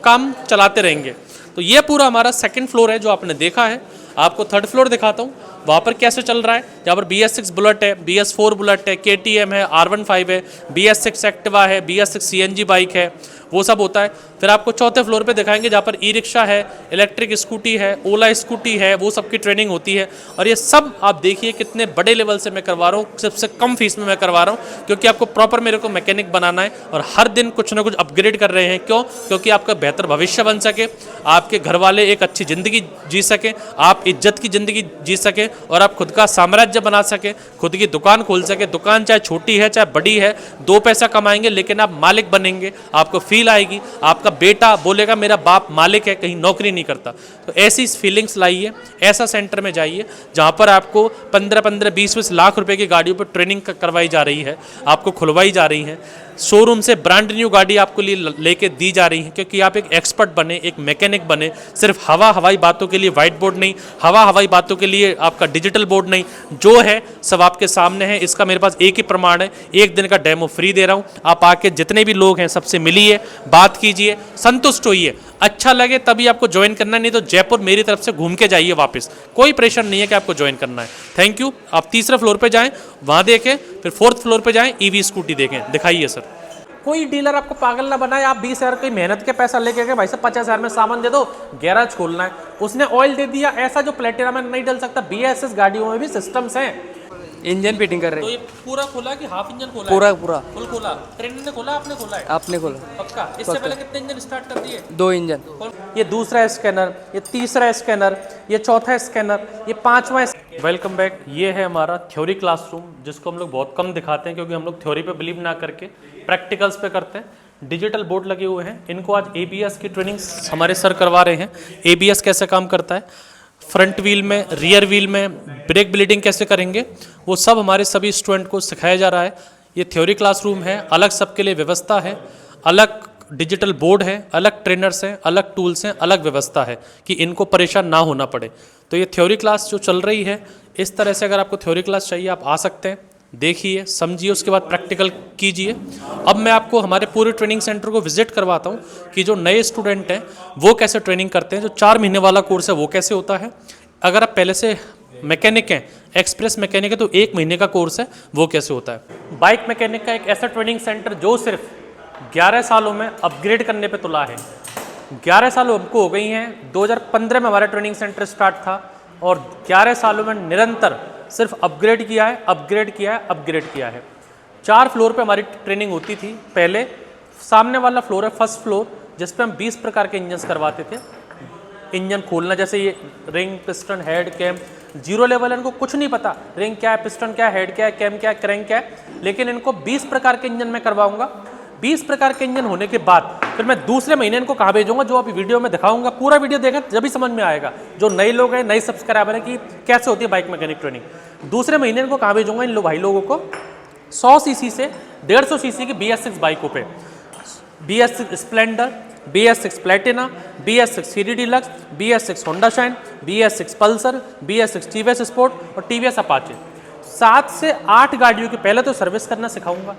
काम चलाते रहेंगे। तो ये पूरा हमारा सेकंड फ्लोर है जो आपने देखा है। आपको थर्ड फ्लोर दिखाता हूँ वहाँ पर कैसे चल रहा है। यहाँ पर BS6 बुलेट है, BS4 बुलेट है, KTM है, R15 है, BS6 एक्टिवा है, BS6 CNG बाइक है, वो सब होता है। फिर आपको चौथे फ्लोर पे दिखाएंगे जहाँ पर ई-रिक्शा है, इलेक्ट्रिक स्कूटी है, ओला स्कूटी है, वो सब की ट्रेनिंग होती है। और ये सब आप देखिए कितने बड़े लेवल से मैं करवा रहा हूँ, सबसे कम फीस में मैं करवा रहा हूँ, क्योंकि आपको प्रॉपर मेरे को मैकेनिक बनाना है और हर दिन कुछ ना कुछ अपग्रेड कर रहे हैं। क्यों? क्योंकि आपका बेहतर भविष्य बन सके, आपके घर वाले एक अच्छी ज़िंदगी जी सकें, आप इज्जत की ज़िंदगी जी सकें और आप खुद का साम्राज्य बना सके, खुद की दुकान खोल सके। दुकान चाहे छोटी है चाहे बड़ी है, 2 पैसा कमाएंगे लेकिन आप मालिक बनेंगे, आपको फील आएगी, आपका बेटा बोलेगा मेरा बाप मालिक है, कहीं नौकरी नहीं करता। तो ऐसी फीलिंग्स लाइए, ऐसा सेंटर में जाइए जहाँ पर आपको 15-15, 20-20 लाख रुपए की गाड़ियों पर ट्रेनिंग करवाई जा रही है, आपको खुलवाई जा रही है। शोरूम से ब्रांड न्यू गाड़ी आपको लिए लेके दी जा रही है, क्योंकि आप एक एक्सपर्ट बने, एक मैकेनिक बने। सिर्फ हवाई बातों के लिए वाइट बोर्ड नहीं, हवाई बातों के लिए आपका डिजिटल बोर्ड नहीं, जो है सब आपके सामने है। इसका मेरे पास एक ही प्रमाण है, 1 दिन का डेमो फ्री दे रहा हूँ। आप आके जितने भी लोग हैं सबसे मिलिए, बात कीजिए, संतुष्ट होइए। अच्छा लगे तभी आपको ज्वाइन करना है, नहीं तो जयपुर मेरी तरफ से घूम के जाइए वापस। कोई प्रेशर नहीं है कि आपको ज्वाइन करना है। Thank you. आप तीसरे फ्लोर पे जाएं, वहाँ देखें, फिर फोर्थ फ्लोर पे जाएं, EV स्कूटी देखें। दिखाइए सर। कोई डीलर आपको पागल ना बनाए। आप 20,000 की मेहनत के पैसा लेके गए, भाई साहब 50,000 में सामान दे दो, गैराज खोलना है, उसने ऑयल दे दिया। ऐसा जो प्लेटिना में नहीं डल सकता। BS6 गाड़ियों में भी सिस्टम्स हैं। इंजन फिटिंग कर रहे तो हैं। ये पूरा खोला कि हाफ इंजन खोला? पूरा है? पूरा फुल खोला। ट्रेनर ने खोला, आपने खोला है? आपने खोला। पक्का? इससे पहले कितने इंजन स्टार्ट कर दिए? 2 इंजन। ये दूसरा स्कैनर, ये तीसरा स्कैनर, ये चौथा स्कैनर, ये 5वां। Welcome back. ये है हमारा थ्योरी क्लासरूम, जिसको हम लोग बहुत कम दिखाते हैं, क्योंकि हम लोग थ्योरी पे बिलीव ना करके प्रैक्टिकल्स पे करते हैं। डिजिटल बोर्ड लगे हुए हैं। इनको आज ABS की ट्रेनिंग हमारे सर करवा रहे हैं। ABS कैसे काम करता है, फ्रंट व्हील में, रियर व्हील में ब्रेक ब्लीडिंग कैसे करेंगे, वो सब हमारे सभी स्टूडेंट को सिखाया जा रहा है। ये थ्योरी क्लासरूम है, अलग सबके लिए व्यवस्था है, अलग डिजिटल बोर्ड है, अलग ट्रेनर्स हैं, अलग टूल्स हैं, अलग व्यवस्था है कि इनको परेशान ना होना पड़े। तो ये थ्योरी क्लास जो चल रही है, इस तरह से अगर आपको थ्योरी क्लास चाहिए आप आ सकते हैं, देखिए, समझिए, उसके बाद प्रैक्टिकल कीजिए। अब मैं आपको हमारे पूरे ट्रेनिंग सेंटर को विजिट करवाता हूँ कि जो नए स्टूडेंट हैं वो कैसे ट्रेनिंग करते हैं। जो 4 महीने वाला कोर्स है वो कैसे होता है। अगर आप पहले से मैकेनिक हैं, एक्सप्रेस मैकेनिक है, तो 1 महीने का कोर्स है वो कैसे होता है। बाइक मैकेनिक का एक ऐसा ट्रेनिंग सेंटर जो सिर्फ 11 सालों में अपग्रेड करने पर तुला है। 11 साल हमको हो गई हैं। 2015 में हमारा ट्रेनिंग सेंटर स्टार्ट था और 11 सालों में निरंतर सिर्फ अपग्रेड किया है, अपग्रेड किया है, अपग्रेड किया है। 4 फ्लोर पे हमारी ट्रेनिंग होती थी। पहले सामने वाला फ्लोर है फर्स्ट फ्लोर, जिस पे हम 20 प्रकार के इंजन्स करवाते थे। इंजन खोलना, जैसे ये ring, piston, head, cam, 0 level है, इनको कुछ नहीं पता रिंग क्या है, पिस्टन क्या है, हेड क्या है, कैम क्या है, क्रैंक क्या है, लेकिन इनको 20 प्रकार के इंजन में करवाऊंगा। 20 प्रकार के इंजन होने के बाद फिर मैं दूसरे महीने इनको कहाँ भेजूंगा, जो अभी वीडियो में दिखाऊंगा। पूरा वीडियो देखें जब ही समझ में आएगा, जो नए लोग हैं, नए सब्सक्राइबर हैं, कि कैसे होती है बाइक मैकेनिक ट्रेनिंग। दूसरे महीने इनको कहाँ भेजूंगा, इन भाई लोगों को 100 सीसी से 150 सीसी की BS6 बाइकों पे, BS6 Splendor, BS6 Platina, BS6 CD deluxe, BS6 Honda shine, BS6 Pulsar, BS6 TVS sport और TVS अपाचे। 7 से 8 गाड़ियों की पहले तो सर्विस करना सिखाऊंगा,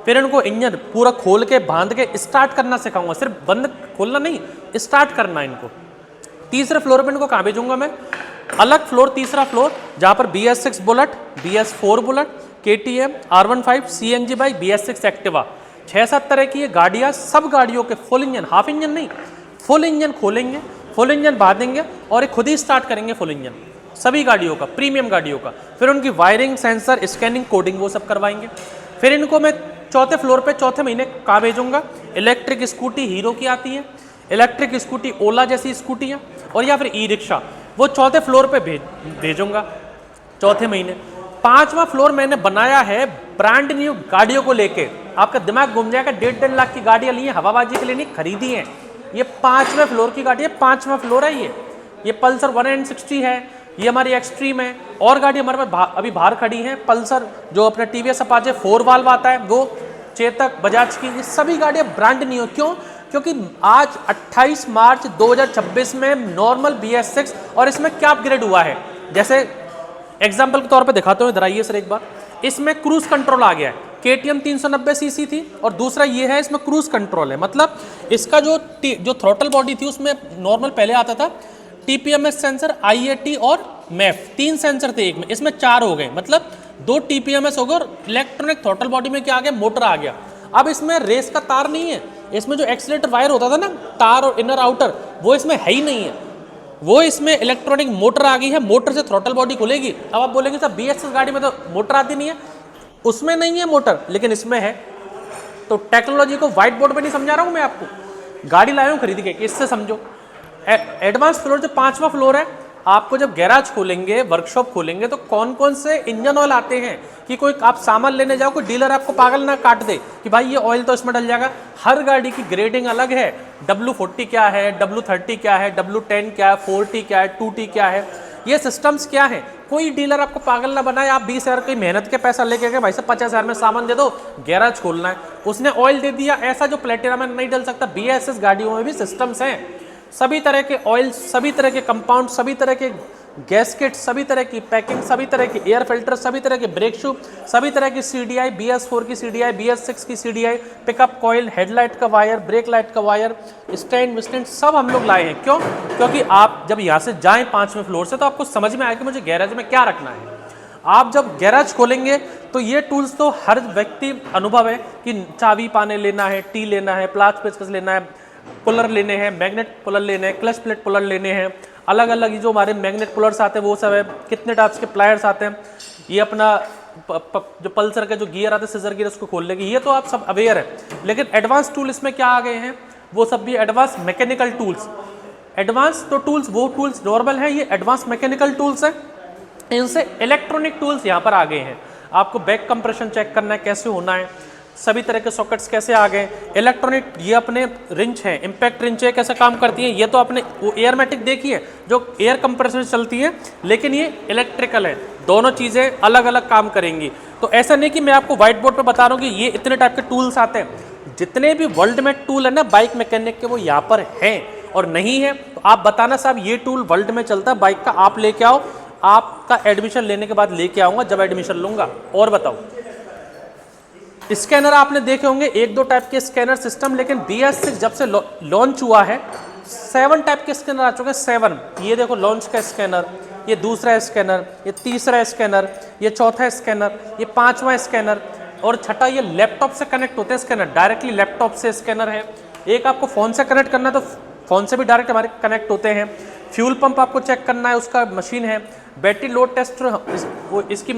फिर इनको इंजन पूरा खोल के बांध के स्टार्ट करना सिखाऊंगा। सिर्फ बंद खोलना नहीं, स्टार्ट करना इनको। तीसरे फ्लोर पे इनको कहाँ भेजूंगा मैं, अलग फ्लोर, तीसरा फ्लोर, जहाँ पर BS6 bullet, BS4 bullet, KTM, R15 CNG bike, BS6 Activa, 6-7 तरह की ये गाड़ियाँ, सब गाड़ियों के फुल इंजन, हाफ इंजन नहीं, फुल इंजन खोलेंगे, फुल इंजन बांधेंगे और खुद ही स्टार्ट करेंगे फुल इंजन, सभी गाड़ियों का, प्रीमियम गाड़ियों का। फिर उनकी वायरिंग, सेंसर, स्कैनिंग, कोडिंग वो सब करवाएंगे। फिर इनको मैं चौथे फ्लोर पे चौथे महीने कहाँ भेजूंगा, इलेक्ट्रिक स्कूटी हीरो की आती है, इलेक्ट्रिक स्कूटी ओला जैसी स्कूटियाँ, और या फिर ई-रिक्शा, वो चौथे फ्लोर पे भेजूंगा चौथे महीने। 5वां फ्लोर मैंने बनाया है ब्रांड न्यू गाड़ियों को लेके। आपका दिमाग घूम जाएगा, 1.5 लाख की गाड़ियाँ ली हैं, हवाबाजी के लिए नहीं खरीदी हैं। ये 5वें फ्लोर की गाड़ी है, 5वां फ्लोर है ये पल्सर 160 है, ये हमारी एक्सट्रीम है। और गाड़ी हमारे पास अभी बाहर खड़ी है, पल्सर जो अपना TVS अपाचे 4 वाल्व आता है वो, चेतक, बजाज की, ये सभी गाड़ियाँ ब्रांड न्यू। क्यों? क्योंकि आज 28 मार्च 2026 में नॉर्मल BS6, और इसमें क्या अपग्रेड हुआ है, जैसे एग्जाम्पल के तौर पे दिखाते हुए, इधर आइए सर एक बार। इसमें क्रूज कंट्रोल आ गया है। KTM 390 सीसी थी और दूसरा ये है, इसमें क्रूज कंट्रोल है। मतलब इसका जो थ्रॉटल बॉडी थी उसमें नॉर्मल पहले आता था TPMS सेंसर, IAT और MEF, 3 सेंसर थे एक में, इसमें 4 हो गए। मतलब 2 TPMS हो गए और इलेक्ट्रॉनिक थ्रॉटल बॉडी में क्या आ गया, मोटर आ गया। अब इसमें रेस का तार नहीं है, इसमें जो एक्सीलेटर वायर होता था ना, तार और इनर आउटर, वो इसमें है ही नहीं है। वो इसमें इलेक्ट्रॉनिक मोटर आ गई है, मोटर से थ्रॉटल बॉडी खुलेगी। अब आप बोलेंगे सर BS6 गाड़ी में तो मोटर आती नहीं है, उसमें नहीं है मोटर, लेकिन इसमें है। तो टेक्नोलॉजी को व्हाइट बोर्ड पे नहीं समझा रहा हूं मैं आपको, गाड़ी लाया हूं खरीद के, इससे समझो। एडवांस फ्लोर जो 5वां फ्लोर है, आपको जब गैराज खोलेंगे, वर्कशॉप खोलेंगे, तो कौन कौन से इंजन ऑयल आते हैं कि कोई आप सामान लेने जाओ, कोई डीलर आपको पागल ना काट दे कि भाई ये ऑयल तो इसमें डल जाएगा। हर गाड़ी की ग्रेडिंग अलग है। W40 क्या है, W30 क्या है, W10 क्या है, 4T क्या है, 2T क्या है, ये सिस्टम्स क्या है। कोई डीलर आपको पागल ना बनाए। आप 20,000 की मेहनत के पैसा लेके गए, भाई साहब 50,000 में सामान दे दो, गैराज खोलना है, उसने ऑयल दे दिया, ऐसा जो प्लेटिना में नहीं डल सकता। BS6 गाड़ियों में भी सिस्टम्स हैं, सभी तरह के ऑयल, सभी तरह के कंपाउंड, सभी तरह के गैसकेट, सभी तरह की पैकिंग, सभी तरह के एयर फिल्टर, सभी तरह के ब्रेक शू, सभी तरह की CDI, BS4 की CDI, BS6 की CDI, पिकअप कॉइल, हेडलाइट का वायर, ब्रेक लाइट का वायर, स्टैंड विस्टैंड सब हम लोग लाए हैं। क्यों? क्योंकि आप जब यहाँ से जाएं 5वें फ्लोर से, तो आपको समझ में आए कि मुझे गैराज में क्या रखना है। आप जब गैराज खोलेंगे तो ये टूल्स तो हर व्यक्ति अनुभव है कि चाबी पाने लेना है, टी लेना है, प्लाच पेचकस लेना है, पुलर लेने हैं, मैग्नेट पुलर लेने हैं, क्लच प्लेट पुलर लेने हैं, अलग अलग जो हमारे मैग्नेट पुलर्स आते हैं वो सब है, कितने टाइप्स के प्लायर्स आते हैं, ये अपना जो पल्सर का जो गियर आता है, सीजर गियर, उसको खोलने की, ये तो आप सब अवेयर है। लेकिन एडवांस टूल इसमें क्या आ गए हैं, वो सब भी एडवांस मैकेनिकल टूल्स। एडवांस तो टूल्स, वो टूल्स नॉर्मल है, ये एडवांस मैकेनिकल टूल्स हैं। इनसे इलेक्ट्रॉनिक टूल्स यहाँ पर आ गए हैं। आपको बैक कंप्रेशन चेक करना है कैसे होना है, सभी तरह के सॉकेट्स कैसे आ गए, इलेक्ट्रॉनिक, ये अपने रिंच है, इम्पैक्ट रिंच है, कैसे काम करती है। ये तो आपने वो एयरमेटिक देखी है जो एयर कंप्रेसर चलती है, लेकिन ये इलेक्ट्रिकल है, दोनों चीज़ें अलग अलग काम करेंगी। तो ऐसा नहीं कि मैं आपको व्हाइट बोर्ड पर बता रहा हूँ कि ये इतने टाइप के टूल्स आते हैं। जितने भी वर्ल्ड में टूल है ना बाइक मैकेनिक के, वो यहाँ पर हैं। और नहीं है तो आप बताना साहब ये टूल वर्ल्ड में चलता है बाइक का, आप लेके आओ, आपका एडमिशन लेने के बाद लेके आऊँगा जब एडमिशन लूँगा। और बताओ, स्कैनर आपने देखे होंगे, 1-2 टाइप के स्कैनर सिस्टम, लेकिन BS6 जब से लॉन्च हुआ है 7 टाइप के स्कैनर आ चुके हैं। 7, ये देखो लॉन्च का स्कैनर, ये दूसरा स्कैनर, ये तीसरा स्कैनर, ये चौथा स्कैनर, ये 5वां स्कैनर, और छठा ये लैपटॉप से कनेक्ट होते हैं स्कैनर, डायरेक्टली लैपटॉप से स्कैनर है। एक आपको फ़ोन से कनेक्ट करना है तो फ़ोन से भी डायरेक्ट हमारे कनेक्ट होते हैं। फ्यूल पंप आपको चेक करना है, उसका मशीन है। बैटरी लोड टेस्ट वो इसकी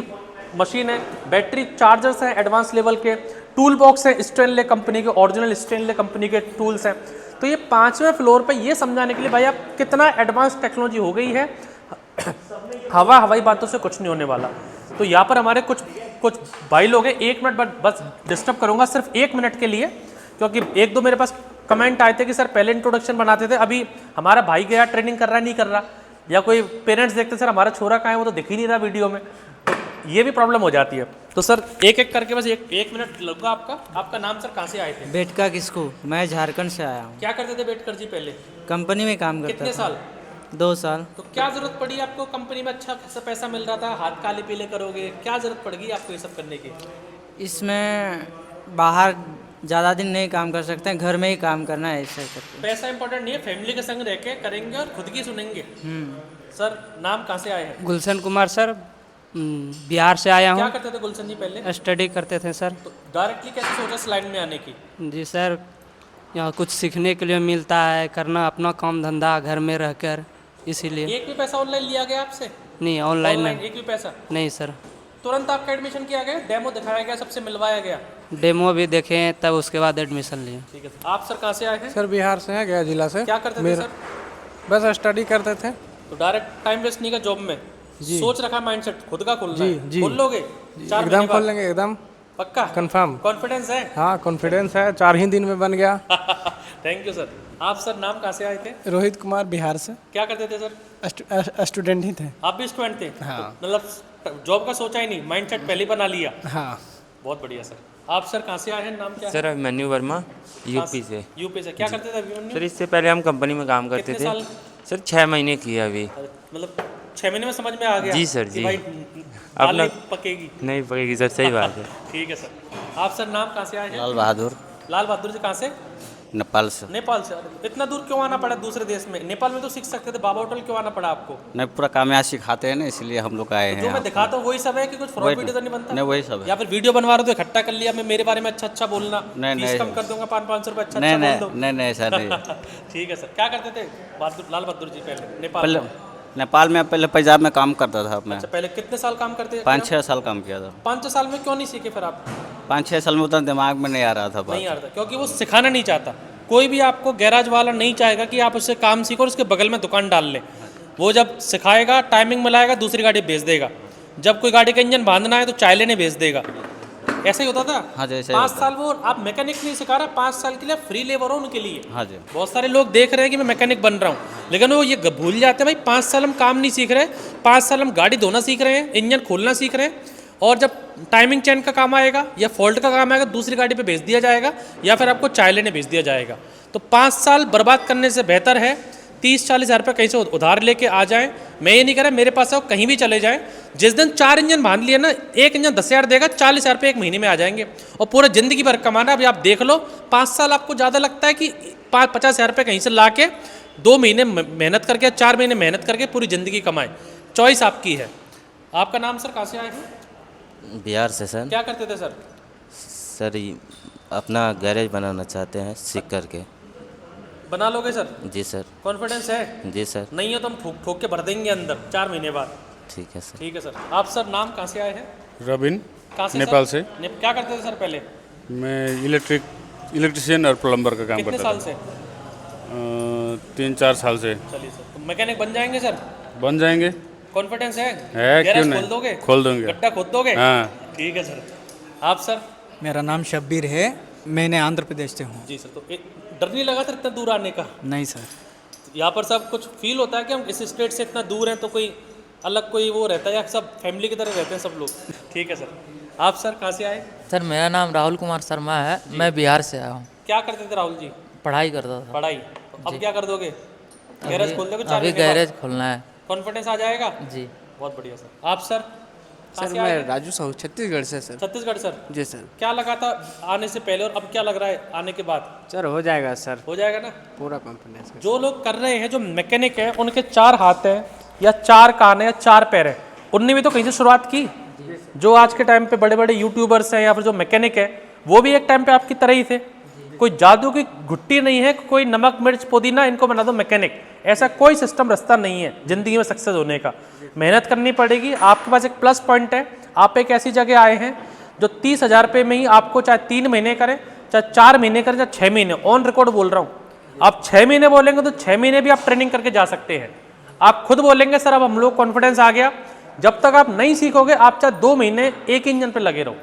मशीन है। बैटरी चार्जर्स हैं एडवांस लेवल के। टूल बॉक्स है स्टेनले कंपनी के, ओरिजिनल स्टेनले कंपनी के टूल्स हैं। तो ये 5वें फ्लोर पे ये समझाने के लिए भाई आप कितना एडवांस टेक्नोलॉजी हो गई है, हवाई बातों से कुछ नहीं होने वाला। तो यहाँ पर हमारे कुछ भाई लोग हैं, 1 मिनट बस डिस्टर्ब करूँगा, सिर्फ 1 मिनट के लिए, क्योंकि 1-2 मेरे पास कमेंट आए थे कि सर पहले इंट्रोडक्शन बनाते थे, अभी हमारा भाई गया ट्रेनिंग कर रहा है, नहीं कर रहा, या कोई पेरेंट्स देखते सर हमारा छोरा कहाँ है, वो तो दिख ही नहीं रहा वीडियो में, ये भी प्रॉब्लम हो जाती है। तो सर एक करके बस एक मिनट लगेगा आपका नाम सर, कहाँ से आए थे? बेटका किसको? मैं झारखंड से आया हूँ। क्या करते थे बेटकर जी पहले? कंपनी में काम करता कितने था। साल? 2 साल। तो क्या जरूरत पड़ी आपको? कंपनी में अच्छा खासा पैसा मिल रहा था, हाथ काले पीले करोगे, क्या जरूरत पड़ गई आपको ये सब करने की? इसमें बाहर ज़्यादा दिन नहीं काम कर सकते हैं, घर में ही काम करना है ऐसा करके। पैसा इंपॉर्टेंट नहीं है, फैमिली के संग रह के करेंगे और खुद की सुनेंगे। सर नाम कहाँ से आए हैं? गुलशन कुमार सर, बिहार से आया क्या हूँ। करते थे गुलशन जी पहले? स्टडी करते थे सर। तो डायरेक्टली कैसे सोचा इस लाइन में आने की? जी सर, यहाँ कुछ सीखने के लिए मिलता है, करना अपना काम धंधा घर में रहकर, इसीलिए। एक भी पैसा ऑनलाइन लिया गया आपसे? नहीं, ऑनलाइन में एक भी पैसा नहीं सर। तुरंत आपका एडमिशन किया गया, डेमो दिखाया गया, सबसे मिलवाया गया? डेमो भी देखे हैं, तब उसके बाद एडमिशन लिए। ठीक है। आप सर कहाँ से आए हैं? सर बिहार से है, गया जिला से। क्या करते थे सर? बस स्टडी करते थे। तो डायरेक्ट टाइम वेस्ट नहीं का जॉब में? जी। सोच रखा माइंडसेट खुद का खोलना जी, है? जी। खोल लोगे? 4 एकदम महीने खोल बाद? लेंगे, एकदम पक्का कंफर्म। कॉन्फिडेंस है? हाँ कॉन्फिडेंस है, 4 ही दिन में बन गया। Thank you sir. आप सर नाम कहाँ से आए थे? रोहित कुमार बिहार से। क्या करते थे सर? स्टूडेंट ही थे। आप भी स्टूडेंट थे? हाँ। तो मतलब जॉब का सोचा ही नहीं, माइंडसेट पहले ही बना लिया? हाँ। बहुत बढ़िया सर। आप सर कहाँ से आए हैं, नाम क्या है? सर अभिमन्यु वर्मा, यूपी से। यूपी से। क्या करते थे अभिमन्यु? सर इससे पहले हम कंपनी में काम करते कितने थे। साल? सर 6 महीने किए अभी। मतलब 6 महीने में समझ में आ गया? जी सर, कि जी। भाई दाल अपना- नहीं पकेगी। नहीं पड़ेगी सर, सही बात है। ठीक है सर। आप सर नाम कहाँ से आए हैं? लाल बहादुर, लाल बहादुर जी कहाँ से? नेपाल से। नेपाल से। इतना दूर क्यों आना पड़ा दूसरे देश में? नेपाल में तो सीख सकते थे, बाबा होटल क्यों आना पड़ा आपको? नहीं, पूरा काम यहाँ सिखाते हैं ना, इसलिए हम लोग आए हैं जो मैं यहाँ। दिखाता हूँ वही सब है कि कुछ फ्रॉड वीडियो तो नहीं बनता? नहीं, वही सब है। या फिर वीडियो बनवा रहे हो तो इकट्ठा कर लिया, मैं मेरे बारे में अच्छा अच्छा बोलना, नहीं, फीस नहीं। कम कर दूंगा, 500 रुपये अच्छा नहीं अच्छा नहीं बोल दो। नहीं नहीं, ऐसा नहीं। ठीक है सर। क्या करते थे लाल बहादुर जी पहले नेपाल पहले में? नेपाल में पहले पंजाब में काम करता था मैं। अच्छा, पहले कितने साल काम करते थे? 5-6 साल काम किया था। 5 साल में क्यों नहीं सीखे फिर आप? 5-6 साल में उतना दिमाग में नहीं आ रहा था नहीं बात। आ रहा था क्योंकि वो सिखाना नहीं चाहता। कोई भी आपको गैराज वाला नहीं चाहेगा कि आप उससे काम सीखो और उसके बगल में दुकान डाल लें। वो जब सिखाएगा, टाइमिंग मिलाएगा, दूसरी गाड़ी भेज देगा। जब कोई गाड़ी का इंजन बांधना है तो चाय लेने भेज देगा। ऐसा ही होता था। हाँ जी, ऐसा ही 5 होता साल वो आप मैकेनिक नहीं सिखा रहा, 5 साल के लिए फ्री लेबर हो उनके लिए। हाँ जी। बहुत सारे लोग देख रहे हैं कि मैं मैकेनिक बन रहा हूँ, लेकिन वो ये भूल जाते हैं भाई 5 साल हम काम नहीं सीख रहे, 5 साल हम गाड़ी धोना सीख रहे हैं, इंजन खोलना सीख रहे हैं, और जब टाइमिंग चेन का काम आएगा या फॉल्ट का काम आएगा दूसरी गाड़ी पे भेज दिया जाएगा या फिर आपको चाय लेने भेज दिया जाएगा। तो 5 साल बर्बाद करने से बेहतर है 30-40 हज़ार रुपये कहीं से उधार लेके आ जाएं। मैं ये नहीं कह रहा मेरे पास आओ, कहीं भी चले जाएं। जिस दिन 4 इंजन बांध लिए ना, एक इंजन 10,000 देगा, 40,000 रुपये एक महीने में आ जाएंगे और पूरा ज़िंदगी भर कमाना। अभी आप देख लो 5 साल आपको ज़्यादा लगता है कि 50,000 रुपये कहीं से ला के 2 महीने मेहनत करके, 4 महीने मेहनत करके पूरी ज़िंदगी कमाएं। चॉइस आपकी है। आपका नाम सर कहाँ से आए हैं? बिहार से सर। क्या करते थे सर? सर अपना गैरेज बनाना चाहते हैं सीख करके। बना लोगे सर? जी सर। कॉन्फिडेंस है? जी सर। नहीं है तो हम ठोक ठोक के भर देंगे अंदर 4 महीने बाद। ठीक है सर। ठीक है सर। आप सर नाम कहाँ से आए हैं? रबिन, कहाँ से नेपाल सर? क्या करते थे सर पहले? मैं इलेक्ट्रिशियन और प्लम्बर का काम कितने करता साल से? था। 3-4 साल से। चलिए सर, तो मैकेनिक बन जाएंगे सर? बन जाएंगे। कॉन्फिडेंस है? क्यों गैरेज नहीं? खोल दोगे? खोल दूंगे। गड्ढा खोद दोगे? हाँ। ठीक है सर। आप सर? मेरा नाम शब्बीर है, मैंने आंध्र प्रदेश से हूँ। जी सर। तो डर नहीं लगा सर इतना दूर आने का? नहीं सर। यहाँ पर सब कुछ फील होता है कि हम इस स्टेट से इतना दूर हैं तो कोई अलग कोई वो रहता है या सब फैमिली की तरह रहते हैं सब लोग? ठीक है सर। आप सर कहाँ से आए? सर मेरा नाम राहुल कुमार शर्मा है, मैं बिहार से आया हूँ। क्या करते थे राहुल जी? पढ़ाई करता था। पढ़ाई। तो अब क्या कर दोगे? गैरेज खोल दोगे? अभी गैरेज खोलना है। कॉन्फिडेंस आ जाएगा? जी। बहुत बढ़िया सर। आप सर? सर मैं राजू साहू छत्तीसगढ़ से सर। छत्तीसगढ़ सर। जी सर। क्या लगा था आने से पहले और अब क्या लग रहा है आने के बाद? सर हो जाएगा सर, हो जाएगा ना? पूरा कॉन्फिडेंस। जो लोग कर रहे हैं, जो मैकेनिक है, उनके 4 हाथ हैं या 4 कान हैं या 4 पैर हैं, उनने भी तो कहीं से शुरुआत की। जो आज के टाइम पे बड़े बड़े यूट्यूबर्स हैं या फिर जो मैकेनिक है, वो भी एक टाइम पे आपकी तरह ही थे। कोई जादू की घुट्टी नहीं है, कोई नमक मिर्च पुदीना इनको बना दो मैकेनिक, ऐसा कोई सिस्टम रास्ता नहीं है ज़िंदगी में सक्सेस होने का। मेहनत करनी पड़ेगी। आपके पास एक प्लस पॉइंट है, आप एक ऐसी जगह आए हैं जो 30,000 रुपये में ही आपको चाहे 3 महीने करें, चाहे 4 महीने करें, चाहे 6 महीने, ऑन रिकॉर्ड बोल रहा हूँ। आप 6 महीने बोलेंगे तो 6 महीने भी आप ट्रेनिंग करके जा सकते हैं। आप खुद बोलेंगे सर अब हम लोग कॉन्फिडेंस आ गया, जब तक आप नहीं सीखोगे आप चाहे 2 महीने एक इंजन पर लगे रहो।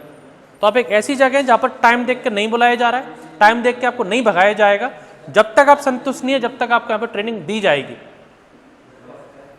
तो आप एक ऐसी जगह है जहाँ पर टाइम देख के नहीं बुलाया जा रहा है, टाइम देख के आपको नहीं भगाया जाएगा। जब तक आप संतुष्ट नहीं है, जब तक आपको यहाँ पर ट्रेनिंग दी जाएगी।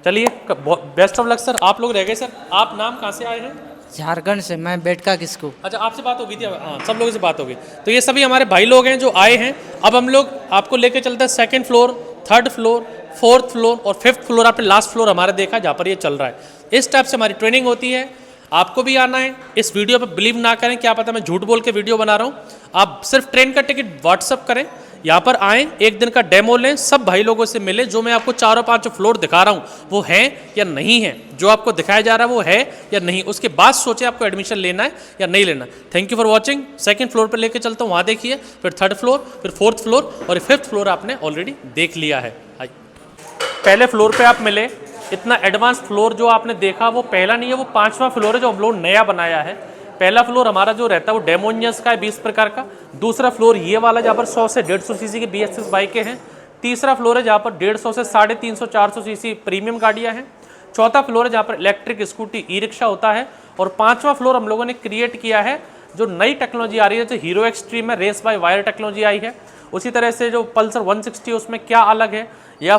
चलिए, बेस्ट ऑफ लक सर। आप लोग रह गए सर। आप नाम कहाँ से आए हैं? झारखंड से, मैं बेटका किसको। अच्छा, आपसे बात हो गई थी? हाँ, सब लोगों से बात हो गई। तो ये सभी हमारे भाई लोग हैं जो आए हैं। अब हम लोग आपको लेके चलते हैं 2nd floor, 3rd floor, 4th floor और 5th फ्लोर। आपने लास्ट फ्लोर हमारा देखा जहाँ पर ये चल रहा है। इस टाइप से हमारी ट्रेनिंग होती है। आपको भी आना है। इस वीडियो पर बिलीव ना करें, क्या पता मैं झूठ बोल के वीडियो बना रहा हूँ। आप सिर्फ ट्रेन का टिकट व्हाट्सअप करें, यहाँ पर आएँ, एक दिन का डेमो लें, सब भाई लोगों से मिले। जो मैं आपको 4-5 फ्लोर दिखा रहा हूँ वो है या नहीं है, जो आपको दिखाया जा रहा है वो है या नहीं, उसके बाद सोचें आपको एडमिशन लेना है या नहीं लेना। Thank you for watching. 2nd floor पर लेके चलता हूँ, वहाँ देखिए, फिर 3rd फ्लोर, फिर 4th फ्लोर और 5th फ्लोर आपने ऑलरेडी देख लिया है। पहले फ्लोर पे आप मिले, इतना एडवांस फ्लोर जो आपने देखा वो पहला नहीं है, वो 5वां फ्लोर है जो हम लोग नया बनाया है। पहला फ्लोर हमारा जो रहता है वो डेमो इंजन्स का है 20 प्रकार का। दूसरा फ्लोर ये वाला जहाँ पर 100 से 150 सीसी की BS6 बाइकें हैं। तीसरा फ्लोर है जहाँ पर 150 से 350 400 सीसी प्रीमियम गाड़ियाँ हैं। चौथा फ्लोर है जहाँ पर इलेक्ट्रिक स्कूटी ई रिक्शा होता है। और 5वां फ्लोर हम लोगों ने क्रिएट किया है जो नई टेक्नोलॉजी आ रही है, जो हीरो एक्सट्रीम है, रेस बाय वायर टेक्नोलॉजी आई है। उसी तरह से जो पल्सर 160 उसमें क्या अलग है, या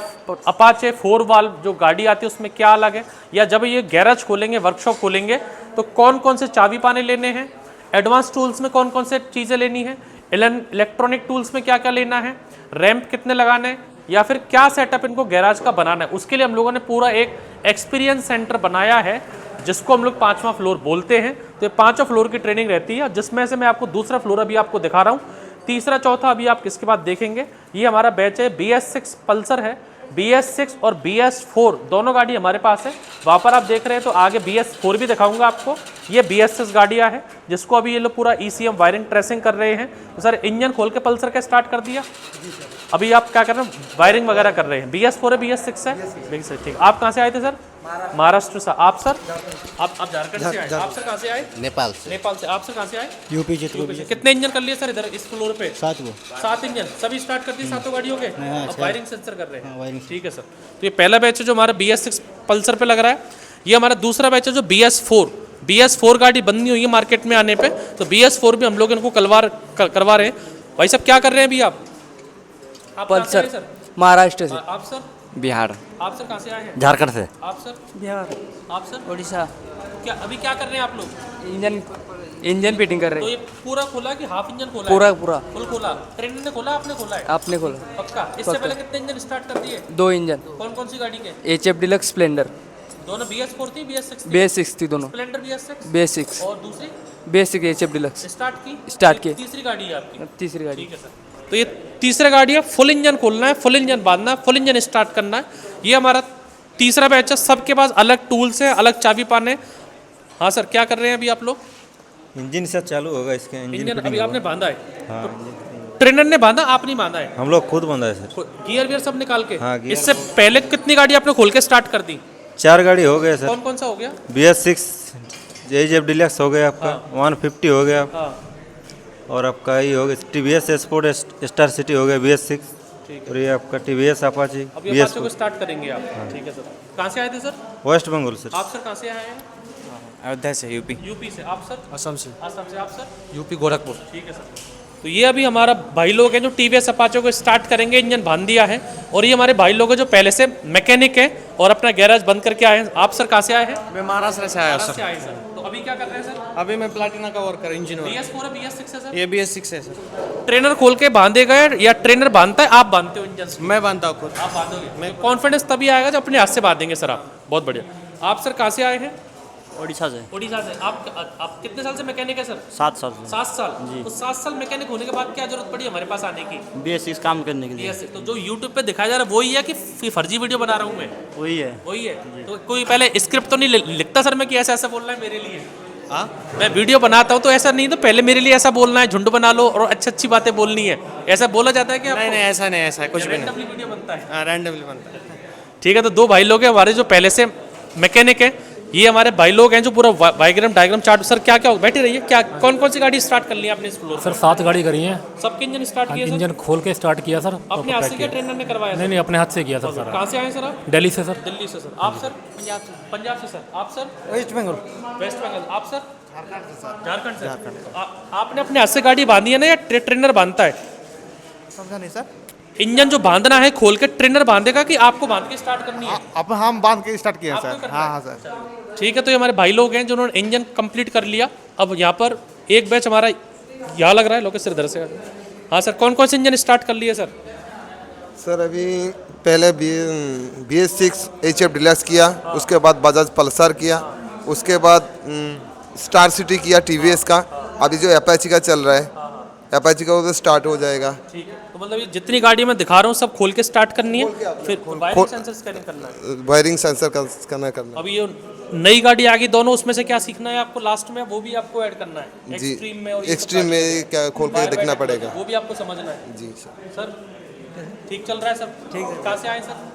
अपाचे 4 वाल्व जो गाड़ी आती है उसमें क्या अलग है, या जब ये गैराज खोलेंगे, वर्कशॉप खोलेंगे तो कौन कौन से चाबी पाने लेने हैं, एडवांस टूल्स में कौन कौन से चीज़ें लेनी है, इलेक्ट्रॉनिक टूल्स में क्या क्या लेना है, रैंप कितने लगाने हैं, या फिर क्या सेटअप इनको गैराज का बनाना है। उसके लिए हम लोगों ने पूरा एक एक्सपीरियंस सेंटर बनाया है जिसको हम लोग 5वां फ्लोर बोलते हैं। तो ये 5वां फ्लोर की ट्रेनिंग रहती है, जिसमें से मैं आपको दूसरा फ्लोर अभी आपको दिखा रहा हूँ। तीसरा चौथा अभी आप किसके बाद देखेंगे। ये हमारा बैच है BS6 पल्सर है। BS6 और BS4 दोनों गाड़ी हमारे पास है। वहाँ पर आप देख रहे हैं तो आगे BS4 भी दिखाऊंगा आपको। ये BS6 गाड़ियाँ हैं जिसको अभी ये लोग पूरा ECM वायरिंग ट्रेसिंग कर रहे हैं। तो सर इंजन खोल के पल्सर का स्टार्ट कर दिया, अभी आप क्या कर रहे हैं, वायरिंग वगैरह कर रहे हैं। BS4 है BS6 है, BS6 ठीक। आप कहाँ से आए थे सर? महाराष्ट्र से। आप सर? आप झारखंड से आए। आप सर कहाँ से आए? नेपाल से। नेपाल से। आप सर कहाँ से आए? यूपी यूपी से। कितने इंजन कर लिए सर इधर इस फ्लोर पे? 7 इंजन सभी स्टार्ट कर दिए सातों गाड़ियों के। अब वायरिंग सेंसर कर रहे हैं, ठीक है सर। तो ये पहला बैच है जो हमारा BS6 पल्सर पे लग रहा है। ये हमारा दूसरा बैच है जो BS4 गाड़ी बंदी हुई है मार्केट में आने पे। तो BS4 भी हम लोग इनको करवा रहे हैं। भाई साहब क्या कर रहे हैं अभी आप? पल्सर सर महाराष्ट्र से। आप सर? बिहार। आप सर कहाँ से आए हैं? झारखंड से। आप सर? बिहार, आप सर? उड़ीसा। क्या अभी क्या कर रहे हैं आप लोग? इंजन फिटिंग कर तो ये पूरा खोला कि हाफ इंजन खोला? पूरा फुल खोला। ट्रेनर ने खोला, आपने खोला है? आपने खोला। पक्का? इससे पहले कितने इंजन स्टार्ट कर दिए? 2 इंजन। कौन कौन सी गाड़ी के? HF deluxe Splendor. दोनों BS4 थी BS6 थी? BS6 थी दोनों। स्प्लेंडर BS6 BS6 और दूसरी बेसिक HF डिलक्स स्टार्ट की तीसरी गाड़ी है आपकी? तीसरी गाड़ी। ठीक है सर। तो ये तीसरा गाड़ी है, फुल इंजन खोलना है, फुल इंजन बांधना है, फुल इंजन स्टार्ट करना है। ये हमारा तीसरा बैच है। सबके पास अलग टूल्स हैं, अलग चाबी पाने। हाँ सर क्या कर रहे हैं अभी आप लोग? इंजन से चालू होगा इसके। इंजन अभी आपने बांधा है? हाँ, तो ट्रेनर ने बांधा, आप नहीं बांधा है? हम लोग खुद बांधा है सर। गियर वियर सब निकाल के? हाँ, गियर। इससे पहले कितनी गाड़ी आपने खोल के स्टार्ट कर दी? 4 गाड़ी हो गए सर। कौन कौन सा हो गया? BS6 HF डिलक्स हो गया आपका। 150 हो गया। हाँ और आपका ये हो गया TVS स्पोर्ट स्टार सिटी हो गया BS6। और ये आपका TVS अपाची अभी अपाची को स्टार्ट करेंगे आप? ठीक है सर। कहाँ से आए थे सर? West Bengal sir. आप सर कहाँ से आए हैं? अयोध्या से, यूपी। यूपी से। आप सर? असम से। असम से। आप सर? यूपी गोरखपुर। ठीक है सर। तो ये अभी हमारा भाई लोग हैं जो TVS अपाचे को स्टार्ट करेंगे, इंजन बांध दिया है। और ये हमारे भाई लोग हैं जो पहले से मैकेनिक हैं और अपना गैराज बंद करके आए हैं। आप सर कहाँ से आए हैं? मैं महाराष्ट्र से आया महाराष्ट्र से आए सर। तो अभी क्या कर रहे हैं सर? अभी मैं प्लाटिना का वर्कर इंजन। BS4 है BS6 है सर? ये BS6 है सर। ट्रेनर खोल के बांधेगा या ट्रेनर बांधता है, आप बांधते हो इंजन? मैं बांधता हूँ खुद। आप बांधोगे? मैं कॉन्फिडेंस तभी आएगा जब अपने हाथ से बांधेंगे सर आप। बहुत बढ़िया। आप सर कहाँ से आए हैं? उड़ीसा से। उड़ीसा से। आप कितने साल से मैकेनिक है सर? 7 साल से। 7 साल तो 7 साल मैकेनिक होने के बाद क्या जरूरत पड़ी हमारे पास आने की? BS6 काम करने के लिए। BS6 तो जो YouTube पे दिखाया जा रहा है वही है कि फर्जी वीडियो बना रहा हूँ मैं? वही है। वही है। तो कोई पहले स्क्रिप्ट तो नहीं लिखता सर मैं कि ऐसा ऐसा बोलना है मेरे लिए? हाँ, मैं वीडियो बनाता हूँ तो ऐसा नहीं, तो पहले मेरे लिए ऐसा बोलना है, झुंड बना लो और अच्छी अच्छी बातें बोलनी है, ऐसा बोला जाता है कि नहीं नहीं ऐसा नहीं, ऐसा कुछ भी नहीं। रैंडमली वीडियो बनता है? हाँ, रैंडमली बनता है। ठीक है। तो 2 भाई लोग हैं हमारे जो पहले से मैकेनिक है। ये हमारे भाई लोग हैं जो पूरा वाइग्राम डायग्राम चार्ट। सर क्या क्या बैठे रहिए, क्या कौन कौन सी गाड़ी स्टार्ट कर ली आपने इस फ्लोर? सर 7 गाड़ी करी हैं। सबके इंजन स्टार्ट किए सर? इंजन खोल के स्टार्ट किया सर। अपने हाथ से क्या ट्रेनर ने करवाया? नहीं, अपने हाथ से किया सर सारा। कहाँ से आए सर आप? दिल्ली से सर। दिल्ली से सर। आप सर? पंजाब से सर। आप sir? West Bengal. West Bengal. आप सर? झारखंड से। आपने अपने हाथ से गाड़ी बांधी है ना या ट्रेनर बांधता है? समझा नहीं सर। इंजन जो बांधना है खोल के ट्रेनर बांधेगा कि आपको बांध के स्टार्ट करनी है? अब हम बांध के स्टार्ट किया आपको सर। करना हाँ है? हाँ सर। ठीक है। तो ये हमारे भाई लोग हैं जिन्होंने इंजन कंप्लीट कर लिया। अब यहाँ पर एक बैच हमारा यहाँ लग रहा है, लोकेश इधर से। हाँ सर, कौन कौन से इंजन स्टार्ट कर लिए सर? सर अभी पहले BS6 HF डिलक्स किया, उसके बाद बजाज पल्सर किया, उसके बाद स्टार सिटी किया TVS का। अभी जो अपाची का चल रहा है, अपाची का वो तो स्टार्ट हो जाएगा। ठीक है। तो मतलब ये जितनी गाड़ी मैं दिखा रहा हूँ सब खोल के स्टार्ट करनी है, फिर वायरिंग सेंसर स्कैनिंग करना है, वायरिंग सेंसर करना। अभी ये नई गाड़ी आ गई दोनों, उसमें से क्या सीखना है आपको लास्ट में, वो भी आपको ऐड करना है जी। एक्सट्रीम में और एक्सट्रीम में क्या खोल के देखना पड़ेगा, वो भी आपको समझना है। जी सर ठीक चल रहा है सब? ठीक है। कहाँ से आए सर?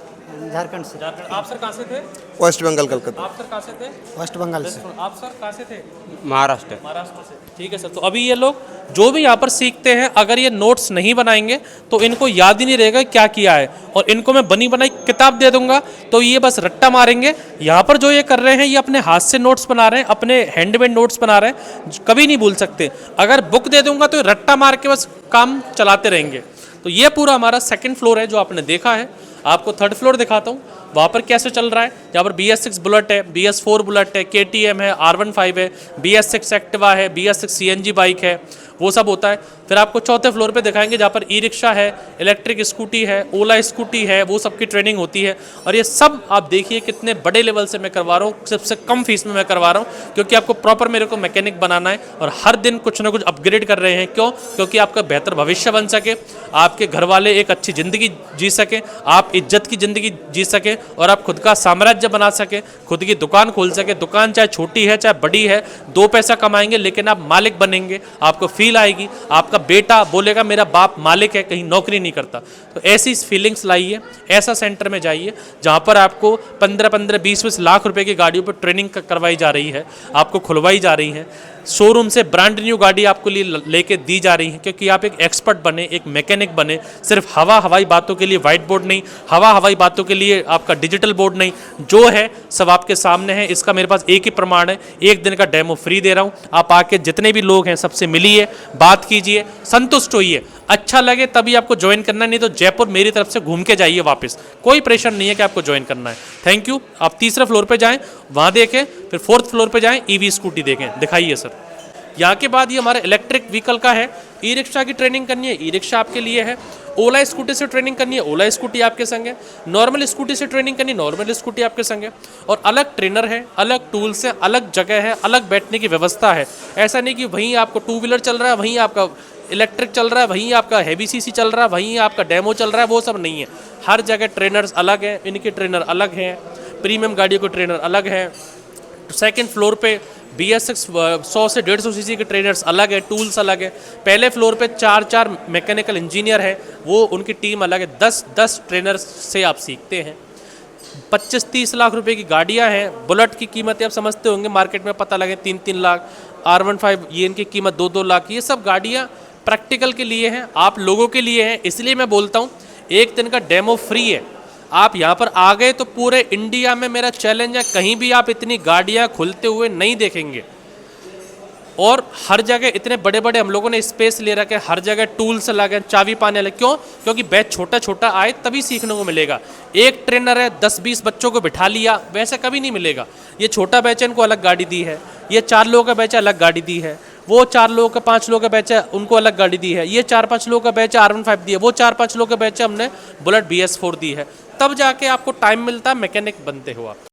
झारखंड से। झारखंड। आप सर कहाँ से थे? वेस्ट बंगाल कलकत्ता। आप सर कहाँ से थे? वेस्ट बंगाल से। आप सर कहाँ से थे? महाराष्ट्र। महाराष्ट्र से। ठीक है सर। तो अभी ये लोग जो भी यहाँ पर सीखते हैं, अगर ये नोट्स नहीं बनाएंगे तो इनको याद ही नहीं रहेगा क्या किया है, और इनको मैं बनी बनाई किताब दे दूंगा तो ये बस रट्टा मारेंगे। यहाँ पर जो ये कर रहे हैं ये अपने हाथ से नोट्स बना रहे हैं, अपने हैंडमेड नोट्स बना रहे हैं, कभी नहीं भूल सकते। अगर बुक दे दूंगा तो रट्टा मार के बस काम चलाते रहेंगे। तो ये पूरा हमारा सेकंड फ्लोर है जो आपने देखा है। आपको थर्ड फ्लोर दिखाता हूँ वहाँ पर कैसे चल रहा है। यहाँ पर BS6 बुलेट है, BS4 बुलेट है, KTM है, R15 है, BS6 एक्टिवा है, BS6 CNG बाइक है, वो सब होता है। फिर आपको चौथे फ्लोर पे दिखाएंगे जहाँ पर ई रिक्शा है, इलेक्ट्रिक स्कूटी है, ओला स्कूटी है, वो सब की ट्रेनिंग होती है। और ये सब आप देखिए कितने बड़े लेवल से मैं करवा रहा हूँ, सबसे कम फीस में मैं करवा रहा हूँ, क्योंकि आपको प्रॉपर मेरे को मैकेनिक बनाना है और हर दिन कुछ ना कुछ अपग्रेड कर रहे हैं। क्यों? क्योंकि आपका बेहतर भविष्य बन सके, आपके घर वाले एक अच्छी ज़िंदगी जी सके, आप इज्जत की ज़िंदगी जी सके और आप खुद का साम्राज्य बना सके, खुद की दुकान खोल सके। दुकान चाहे छोटी है चाहे बड़ी है, 2 पैसा कमाएंगे लेकिन आप मालिक बनेंगे, आपको फील आएगी, आपका बेटा बोलेगा मेरा बाप मालिक है, कहीं नौकरी नहीं करता। तो ऐसी फीलिंग्स लाइए, ऐसा सेंटर में जाइए जहाँ पर आपको 15-15, 20-20 लाख रुपए की गाड़ियों पर ट्रेनिंग करवाई जा रही है, आपको खुलवाई जा रही है। शोरूम से ब्रांड न्यू गाड़ी आपको लिए लेके दी जा रही है, क्योंकि आप एक एक्सपर्ट बने, एक मैकेनिक बने। सिर्फ हवाई बातों के लिए वाइट बोर्ड नहीं, हवाई बातों के लिए आपका डिजिटल बोर्ड नहीं, जो है सब आपके सामने है। इसका मेरे पास एक ही प्रमाण है, 1 दिन का डेमो फ्री दे रहा हूँ। आप आके जितने भी लोग हैं सबसे मिलिए, बात कीजिए, संतुष्ट होइए, अच्छा लगे तभी आपको ज्वाइन करना है, नहीं तो जयपुर मेरी तरफ से घूम के जाइए वापस, कोई प्रेशर नहीं है कि आपको ज्वाइन करना है। Thank you. आप तीसरे फ्लोर पे जाएं, वहाँ देखें, फिर 4th फ्लोर पे जाएं, ईवी स्कूटी देखें, दिखाइए सर। यहाँ के बाद ये हमारा इलेक्ट्रिक व्हीकल का है, ई रिक्शा की ट्रेनिंग करनी है, ई रिक्शा आपके लिए है। ओला स्कूटी से ट्रेनिंग करनी है, ओला स्कूटी आपके संग है। नॉर्मल स्कूटी से ट्रेनिंग करनी है, नॉर्मल स्कूटी आपके संग है। और अलग ट्रेनर है, अलग टूल्स है, अलग जगह है, अलग बैठने की व्यवस्था है। ऐसा नहीं कि वहीं आपको 2 व्हीलर चल रहा है, वहीं आपका इलेक्ट्रिक चल रहा है, वहीं आपका हैवी सीसी चल रहा है, वहीं आपका डेमो चल रहा है, वो सब नहीं है। हर जगह ट्रेनर्स अलग हैं, इनके ट्रेनर अलग हैं, प्रीमियम गाड़ियों के ट्रेनर अलग हैं। 2nd फ्लोर पे BS6 100 से 150 सीसी के ट्रेनर्स अलग है, टूल्स अलग है। पहले फ्लोर पे 4 मैकेनिकल इंजीनियर है, वो उनकी टीम अलग है। 10 ट्रेनर्स से आप सीखते हैं। 25-30 लाख रुपए की गाड़ियां हैं। बुलेट की कीमतें आप समझते होंगे, मार्केट में पता लगे 3-3 लाख, R15 ये इनकी कीमत 2-2 लाख। ये सब गाड़ियां प्रैक्टिकल के लिए हैं, आप लोगों के लिए हैं। इसलिए मैं बोलता हूँ 1 दिन का डेमो फ्री है। आप यहाँ पर आ गए तो पूरे इंडिया में मेरा चैलेंज है, कहीं भी आप इतनी गाड़ियाँ खुलते हुए नहीं देखेंगे। और हर जगह इतने बड़े बड़े हम लोगों ने स्पेस ले रखे, हर जगह टूल्स लगे, चाबी पाने लगे। क्यों? क्योंकि बैच छोटा छोटा आए तभी सीखने को मिलेगा। एक ट्रेनर है, 10-20 बच्चों को बिठा लिया, वैसे कभी नहीं मिलेगा। ये छोटा बैच है, इनको अलग गाड़ी दी है। ये 4 लोगों का बैच है, अलग गाड़ी दी है। वो 4 लोगों का 5 लोगों का बैच है, उनको अलग गाड़ी दी है। ये 4-5 लोगों का बैच है, R15 दी है। वो 4-5 लोगों का बैच है, हमने बुलेट BS4 दी है। तब जाके आपको टाइम मिलता है, मैकेनिक बनते हो आप।